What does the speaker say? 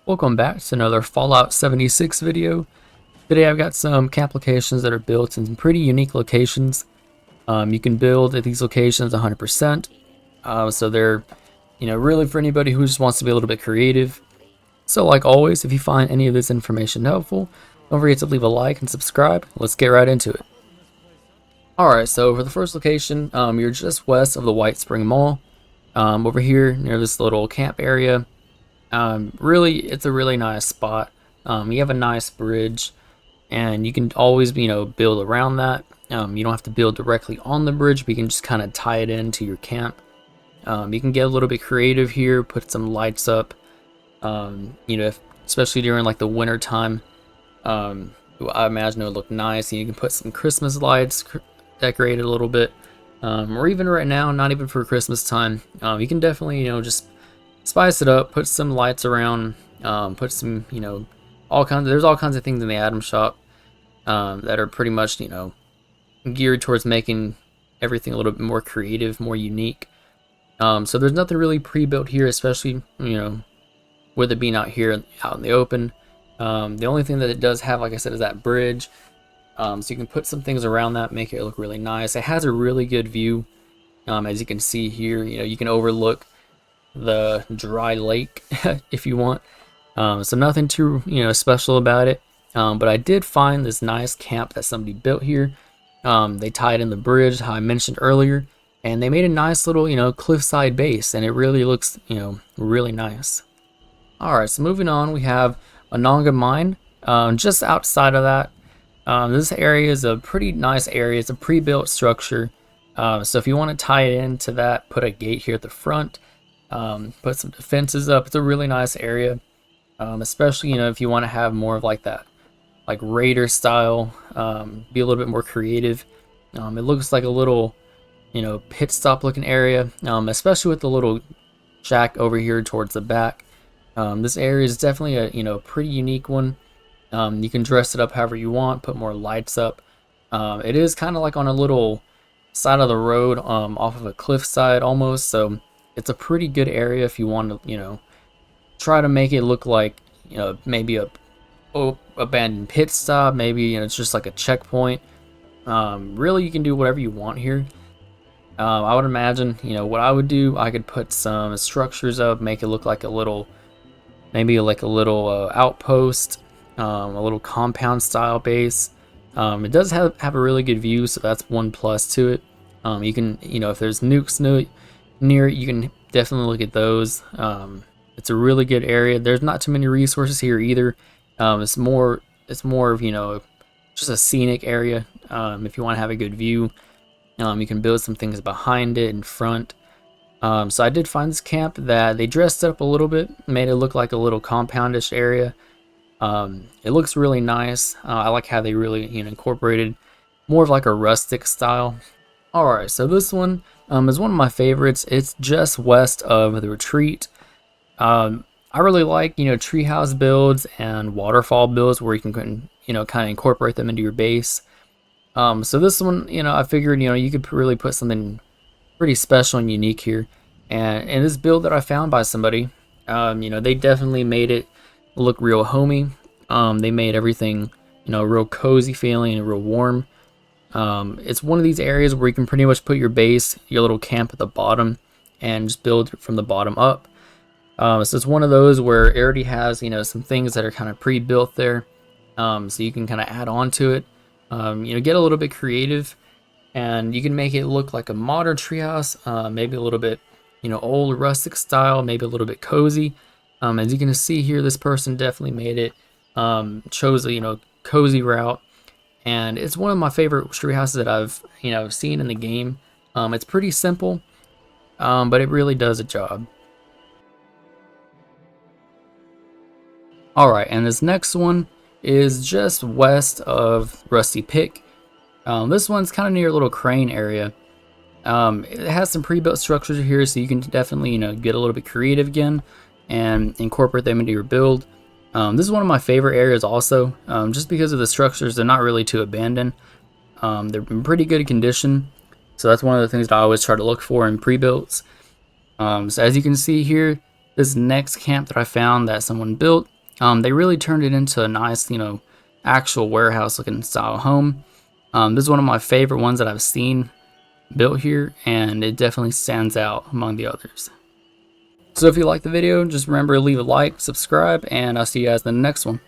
Welcome back to another Fallout 76 video. Today I've got some camp locations that are built in some pretty unique locations. You can build at these locations 100%. So they're, really for anybody who just wants to be a little bit creative. So like always, if you find any of this information helpful, don't forget to leave a like and subscribe. Let's get right into it. Alright, so for the first location, you're just west of the White Spring Mall. Over here near this little camp area. Really, it's a really nice spot. You have a nice bridge, and you can always, build around that. You don't have to build directly on the bridge, but you can just kind of tie it into your camp. You can get a little bit creative here, put some lights up. Especially during like the winter time, I imagine it would look nice. And you can put some Christmas lights, decorate it a little bit, or even right now, not even for Christmas time. You can definitely, just spice it up, put some lights around, put some, there's all kinds of things in the item shop that are pretty much, geared towards making everything a little bit more creative, more unique. So there's nothing really pre-built here, especially, with it being out here, out in the open. The only thing that it does have, like I said, is that bridge. So you can put some things around that, make it look really nice. It has a really good view, as you can see here. You can overlook the dry lake if you want. So nothing too special about it, but I did find this nice camp that somebody built here. They tied in the bridge, how I mentioned earlier, and they made a nice little cliffside base, and it really looks really nice. Alright, so moving on, we have Ananga Mine. Just outside of that, this area is a pretty nice area. It's a pre-built structure, so if you want to tie it into that, put a gate here at the front. Put some defenses up. It's a really nice area, especially if you want to have more of like that like raider style, be a little bit more creative. It looks like a little pit stop looking area, especially with the little shack over here towards the back. This area is definitely a pretty unique one. You can dress it up however you want, put more lights up. It is kind of like on a little side of the road, off of a cliffside almost, so it's a pretty good area if you want to, try to make it look like, maybe a abandoned pit stop. Maybe, it's just like a checkpoint. Really, you can do whatever you want here. I would imagine, what I would do, I could put some structures up, make it look like a little, maybe like a little outpost, a little compound style base. It does have a really good view, so that's one plus to it. You can, if there's nukes near it, you can definitely look at those. It's a really good area. There's not too many resources here either. It's more of just a scenic area. If you want to have a good view, you can build some things behind it in front. So I did find this camp that they dressed up a little bit, made it look like a little compoundish area. It looks really nice. I like how they really incorporated more of like a rustic style. Alright, so this one is one of my favorites. It's just west of the retreat. I really like, treehouse builds and waterfall builds where you can, kind of incorporate them into your base. So this one, I figured, you could really put something pretty special and unique here. And in this build that I found by somebody, they definitely made it look real homey. They made everything, real cozy feeling and real warm. It's one of these areas where you can pretty much put your base, your little camp at the bottom, and just build from the bottom up. So it's one of those where it already has, some things that are kind of pre-built there. So you can kind of add on to it, get a little bit creative, and you can make it look like a modern treehouse, maybe a little bit, old rustic style, maybe a little bit cozy. As you can see here, this person definitely made it, chose a, cozy route. And it's one of my favorite treehouses that I've, seen in the game. It's pretty simple, but it really does a job. Alright, and this next one is just west of Rusty Pick. This one's kind of near a little crane area. It has some pre-built structures here, so you can definitely, get a little bit creative again and incorporate them into your build. This is one of my favorite areas also, just because of the structures. They're not really too abandoned. They're in pretty good condition, so that's one of the things that I always try to look for in pre-builds. So as you can see here, this next camp that I found that someone built, They really turned it into a nice, actual warehouse looking style home. This is one of my favorite ones that I've seen built here, and it definitely stands out among the others. So if you like the video, just remember to leave a like, subscribe, and I'll see you guys in the next one.